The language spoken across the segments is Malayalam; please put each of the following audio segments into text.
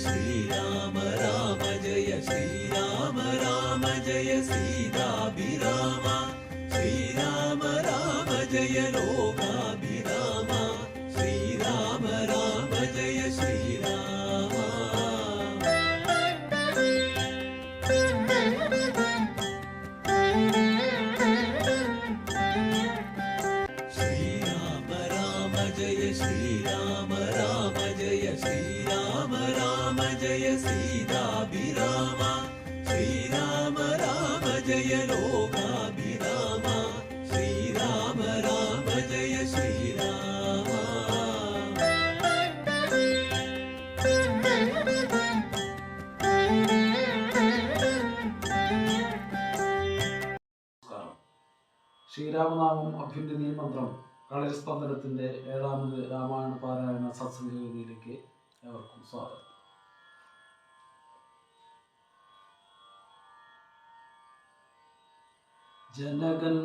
श्रीराम राम जय श्रीराम राम जय सीताभिराम श्रीराम राम जय लोकाभिराम श्रीराम राम जय श्रीराम श्रीराम राम जय श्रीराम राम जय श्रीराम राम जय सीताभिराम श्रीराम राम जय लोकाभिराम श्रीराम राम जय श्रीराम ശ്രീരാമനാമം അഭ്യുന്നതി മന്ത്രം കളരിസ്പന്ദനത്തിൻ്റെ 7ാമത് രാമായണ പാരായണ സത്സംഗവേദിയിലേക്ക് ഏവർക്കും സ്വാഗതം. ജനകൻ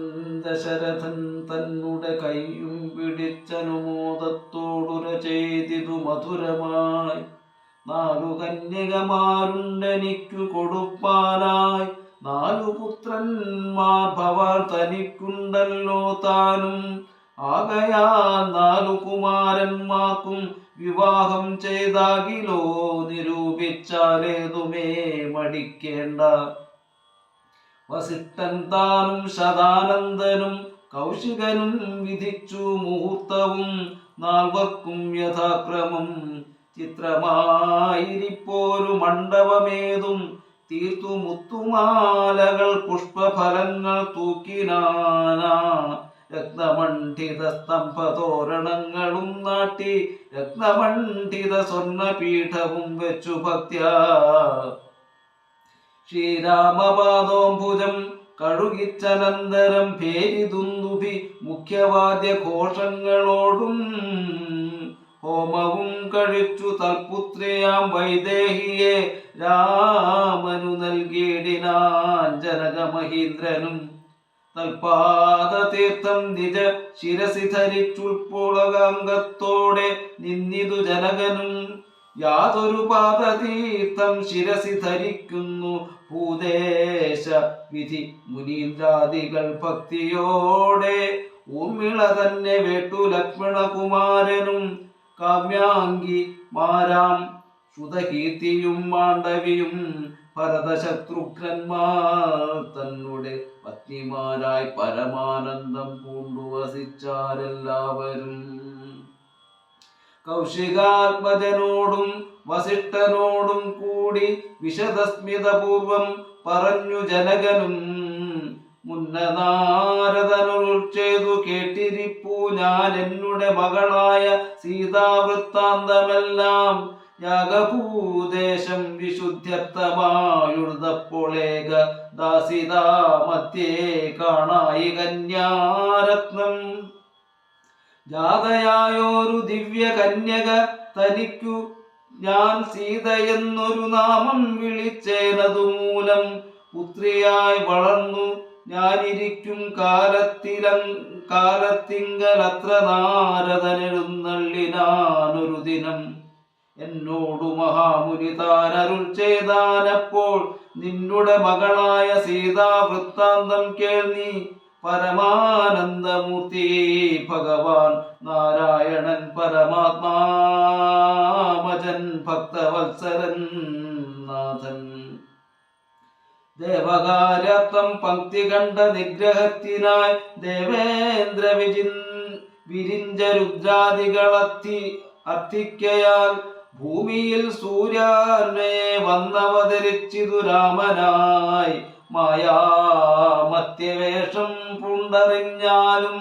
ദശരഥൻ തന്നുടെ കൈയും പിടിച്ചനുമോദത്തോടുര ചെയ്തിതു മധുരമായി 4 കന്യകമാരുണ്ടെനിക്കു കൊടുപ്പാനായി 4 പുത്രന്മാർ ഭവാൻ തനിക്കുണ്ടല്ലോ താനും ആകയാൽ 4 കുമാരന്മാർക്കും വിവാഹം ചെയ്താകിലോ നിരൂപിച്ചാലേതുമേ മടിക്കേണ്ട. വസിഷ്ഠൻ താനും ശതാനന്ദനും കൗശികനും വിധിച്ചു മുഹൂർത്തവും 4 യഥാക്രമം ചിത്രമായിരിപ്പോരു മണ്ഡപമേതും തീർത്തു മുത്തുമാലകൾ പുഷ്പഫലങ്ങൾ തൂക്കിനാനാ രത്നമണ്ഡിത സ്തംഭതോരണങ്ങളും നാട്ടി രത്നമണ്ഡിത സ്വർണപീഠവും വെച്ചു ഭക്ത്യാ ശ്രീരാമപാദോംഭുജം കഴുകിച്ചനന്തരം ഭേരിദുന്ദുഭി മുഖ്യവാദ്യഘോഷങ്ങളോടും ഹോമവും കഴിച്ചു തൽപുത്രിയാം വൈദേഹിയെ രാമനു നൽകിയിടിനാൻ ജനകമഹീന്ദ്രനും. തൽപാദതീർത്ഥം നിജ ശിരസി ധരിച്ചുൾപ്പൊളകാംഗത്തോടെ നിന്നിതു ജനകനും. യാതൊരു പാദതീർത്ഥം ശിരസി ധരിക്കുന്നു ഭൂദേശ വിധി മുനീന്ദ്രാദികൾ ഭക്തിയോടെ. ഊർമിള തന്നെ വേട്ടു ലക്ഷ്മണകുമാരനും കാമ്യാംഗി മാരാം ശ്രുതകീർത്തിയും മാണ്ഡവിയും ഭരതശത്രുഘ്നന്മാർ തന്നുടെ പത്നിമാരായി പരമാനന്ദം പൂണ്ടു വസിച്ചാരെല്ലാവരും. കൗശികാത്മജനോടും വസിഷ്ഠനോടും കൂടി വിശദസ്മിതപൂർവം പറഞ്ഞു ജനകനും. മുന്നനാരദനുൾ ചെയ്തു കേട്ടിരിപ്പൂ ഞാൻ എന്നുടെ മകളായ സീതാവൃത്താന്തമെല്ലാം. യാഗഭൂദേശം വിശുദ്ധ്യർത്ഥമായുഴുതപ്പോളേക ദാസിതാ മധ്യേ കാണായി കന്യാരത്നം. ജാതയായൊരു ദിവ്യ കന്യക തനിക്കു ഞാൻ സീതയെന്നൊരു നാമം വിളിച്ചേനതു മൂലം പുത്രിയായി വളർന്നു ഞാനിരിക്കും കാലത്തിങ്കലത്ര നാരദനെഴുന്നള്ളിനാനൊരു ദിനം. എന്നോടു മഹാമുനി താനരുൾ ചെയ്താനപ്പോൾ നിന്നുടെ മകളായ സീതാ വൃത്താന്തം കേൾനീ. പരമാനന്ദമൂർത്തി ഭഗവാൻ നാരായണൻ പരമാത്മാമജൻ ഭക്തവത്സരൻ നാഥൻ. ദേവകാര്യാർത്ഥം പങ്ക്തി കണ്ട നിഗ്രഹത്തിനായി ദേവേന്ദ്ര വിരിഞ്ച രുദ്രാദികളത്തി അർത്ഥിക്കയാൽ ഭൂമിയിൽ സൂര്യാന്വയെ വന്നവതരിച്ചിതു രാമനായി. മായാമത്യവേഷം പുണ്ടറിഞ്ഞാലും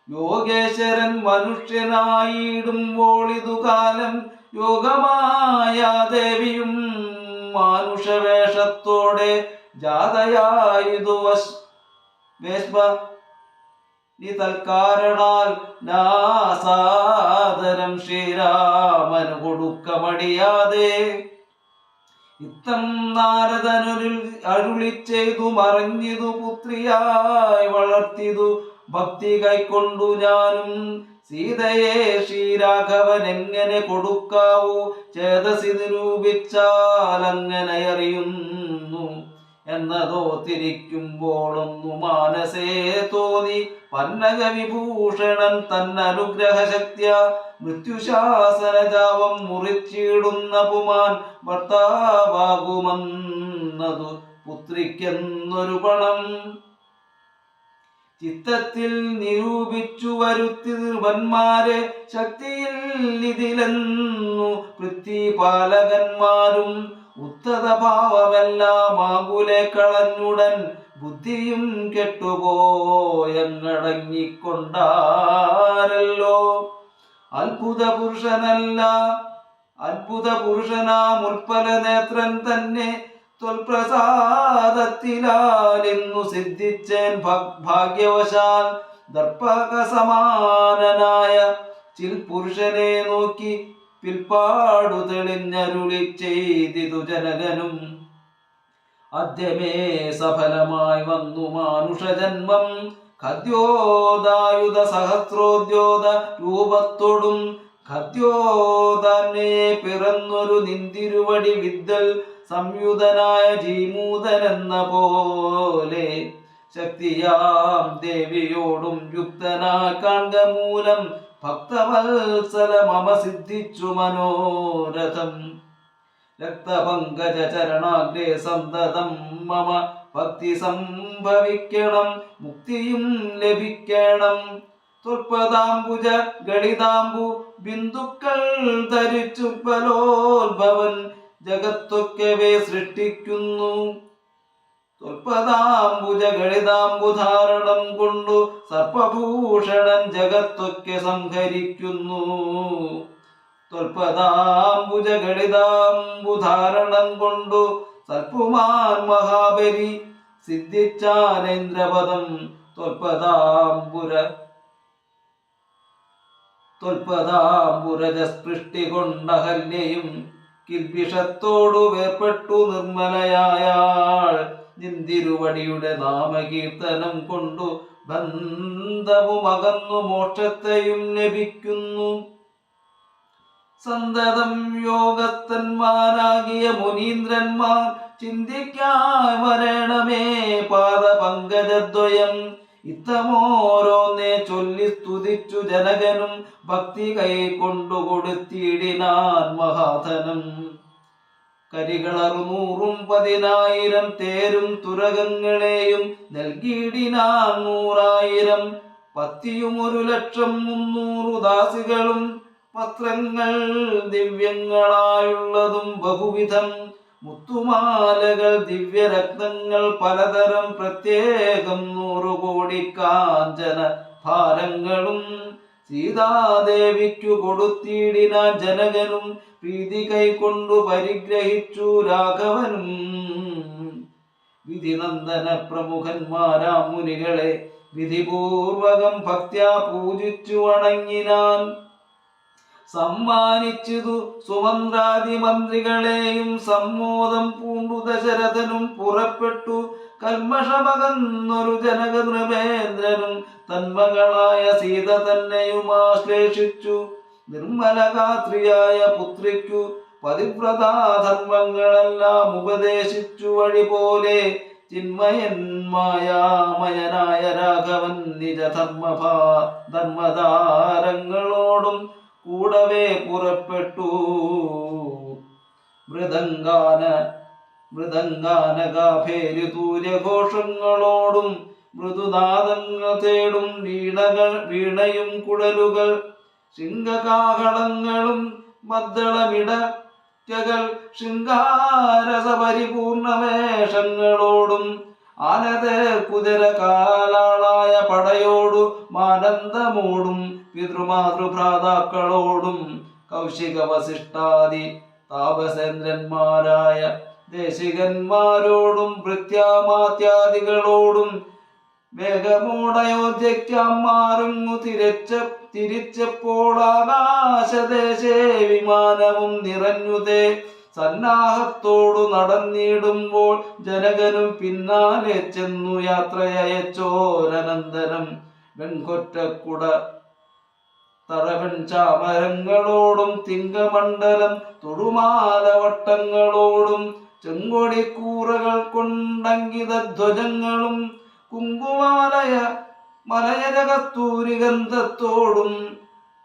യോഗേശ്വരൻ മനുഷ്യനായിടുമ്പോളിതു കാലം യോഗമായ ദേവിയും മാനുഷവേഷത്തോടെ ജാതയായതു വേശ്മ തൽക്കാരണാൽ നാസാദരം ശ്രീരാമനു കൊടുക്കമടിയാതെ. ഇത്തം നാരദനൊരു അരുളി ചെയ്തു മറിഞ്ഞിതു പുത്രിയായി വളർത്തിതു ഭക്തി കൈക്കൊണ്ടു ഞാനും. സീതയെ ശ്രീരാഘവൻ എങ്ങനെ കൊടുക്കാവൂ? ചേതസി നിരൂപിച്ചാൽ അങ്ങനെ അറിയുന്നു എന്നതോ തിരിക്കുമ്പോളൊന്നു മാനസേ തോന്നി. പന്നക വിഭൂഷണൻ തന്നനുഗ്രഹ ശക്തിയ മൃത്യുശാസനജാവം മുറിച്ചിടുന്ന പുമാൻ ഭർത്താവാകുമെന്നതു പുത്രിക്കെന്നൊരു പണം ചിത്തത്തിൽ നിരൂപിച്ചു വരുത്തി നിർവന്മാരെ ശക്തിയിൽ ഇതിലെന്നു പൃഥ്വിപാലകന്മാരും ഉത്തത ഭാവമെല്ലാം ആകുലെ കളഞ്ഞുടൻ ബുദ്ധിയും കെട്ടുപോയങ്ങടങ്ങിക്കൊണ്ടാരല്ലോ. അത്ഭുത പുരുഷനാം ഉൽപ്പല നേത്രൻ തന്നെ ത്വൽപ്രസാദത്തിലാലിന്നു സിദ്ധിച്ചേൻ ഭാഗ്യവശാൽ. ദർപ്പക സമാനനായ ചിൽ പുരുഷനെ നോക്കി പിൽപ്പാടു തെളിഞ്ഞരുളി ചെയ്തിതു ജനകനും. അദ്യമേ സഫലമായി വന്നു മാനുഷജന്മം ഖദ്യോദായുധ സഹസ്രോദ്യോത രൂപത്തോടും ഖദ്യോദാനെ പിറന്നൊരു നിന്തിരുവടി വിദ്ദൽ സംയുതനായ ജീമൂതനെന്ന പോലെ ശക്തിയാം ദേവിയോടും യുക്തനായി കാൺക മൂലം ഭക്തവത്സല മമ സിദ്ധിച്ചു മനോരഥം. രക്തപങ്കജ ചരണാഗ്രേ സന്തതം മമ ഭക്തി സംഭവിക്കണം മുക്തിയും ലഭിക്കണം. ത്വൽപദാംബുജ ഗളിതാംബു ബിന്ദുക്കൾ ധരിച്ചുൽപലോത്ഭവൻ ജഗത്തൊക്കവേ സൃഷ്ടിക്കുന്നു. ത്വൽപദാംബുജ ഗളിതാംബുധാരണം കൊണ്ടു സർപ്പഭൂഷണൻ ജഗത്തൊക്കെ സംഹരിക്കുന്നു. ത്വൽപദാംബുജ ഗളിതാംബുധാരണം കൊണ്ടു സൽപുമാൻ മഹാബലി സിദ്ധിച്ചാനേന്ദ്രപദം. ത്വൽപദാംബുരജസ്പൃഷ്ടി കൊണ്ടഹല്യയും കിൽബിഷത്തോടു വേർപ്പെട്ടു നിർമ്മലയായാൾ. നിന്തിരുവടിയുടെ നാമകീർത്തനം കൊണ്ടു ബന്ധവും അകന്നു മോക്ഷത്തെയും ലഭിക്കുന്നു. സന്തതം യോഗത്തന്മാരാകിയ മുനീന്ദ്രന്മാർ ചിന്തിക്കായി വരണമേ പാദപങ്കജദ്വയം. ഇത്തമോരോന്നെ ചൊല്ലി സ്തുതിച്ചു ജനകനും ഭക്തി കൈക്കൊണ്ടു കൊടുത്തിടിനാൻ മഹാധനം. കരികളറുനൂറും 10,000 തേരും തുരകങ്ങളെയും നൽകിയിടിനാൻ 100,000. പത്തിയും 1,00,300 ദാസികളും വസ്ത്രങ്ങൾ ദിവ്യങ്ങളായുള്ളതും ബഹുവിധം. മുത്തുമാലകൾ ദിവ്യരത്നങ്ങൾ പലതരം പ്രത്യേകം 100 കോടി കാഞ്ചന ഭാരങ്ങളും സീതാദേവിക്കു കൊടുത്തിടിനാൻ ജനകനും. പ്രീതി കൈക്കൊണ്ടു പരിഗ്രഹിച്ചു രാഘവനും. വിധിനന്ദന പ്രമുഖന്മാരാം മുനികളെ വിധിപൂർവകം ഭക്ത്യാ പൂജിച്ചു വണങ്ങിനാൻ. സമ്മാനിച്ചതു സുമന്ത്രാദി മന്ത്രികളെയും സമ്മോദം പൂണ്ടു ദശരഥനും പുറപ്പെട്ടു. കൽമഷമകന്നൊരു ജനക നൃപേന്ദ്രനും തന്മകളായ സീത തന്നെയും ആശ്ലേഷിച്ചു. നിർമ്മലഗാത്രിയായ പുത്രിക്കു പതിവ്രതാധർമ്മങ്ങളെല്ലാം ഉപദേശിച്ചു വഴി പോലെ. ചിന്മയന്മായാമയനായ രാഘവൻ നിജധർമ്മധാരങ്ങളോടും കൂടവേ പുറപ്പെട്ടു. മൃദംഗാനകാഭേരിതൂര്യഘോഷങ്ങളോടും മൃദുനാദങ്ങൾ തേടും വീണയും കുഴലുകൾ ശൃംഗകാഹളങ്ങളും മദ്ദളമിടകൾ ശൃംഗാരസപരിപൂർണവേഷങ്ങളോടും ആനതേർ കുതിര കാലാളായ പടയോടു മാനന്ദമോടും പിതൃമാതൃഭ്രാതാക്കളോടും കൗശിക വസിഷ്ഠാദി താപസേന്ദ്രന്മാരായ ദേശികന്മാരോടും ഭൃത്യാമാത്യാദികളോടും വേഗമോടയോധ്യയ്ക്കാം മാറുങ്ങു തിരിച്ചപ്പോൾ ആകാശദേശേ വിമാനവും നിറഞ്ഞുതേ. സന്നാഹത്തോടു നടന്നിടുമ്പോൾ ജനകനും പിന്നാലെ ചെന്നു യാത്രയച്ചോരനന്തരം വെൺകൊറ്റക്കുട തറവൻ ചാമരങ്ങളോടും തിങ്കമണ്ഡലം തൊടുമാലവട്ടങ്ങളോടും ചെങ്കൊടിക്കൂറകൾ കൊണ്ടങ്കിതധ്വജങ്ങളും കുങ്കുമലയ മലയരകത്തൂരി ഗന്ധത്തോടും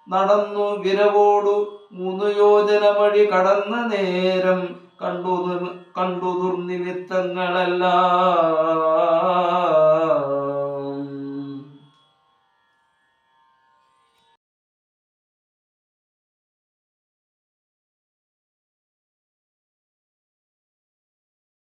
നടന്നു വിരവോടു 3 യോജന വഴി കടന്ന നേരം കണ്ടു ദുർനിമിത്തങ്ങളെല്ലാം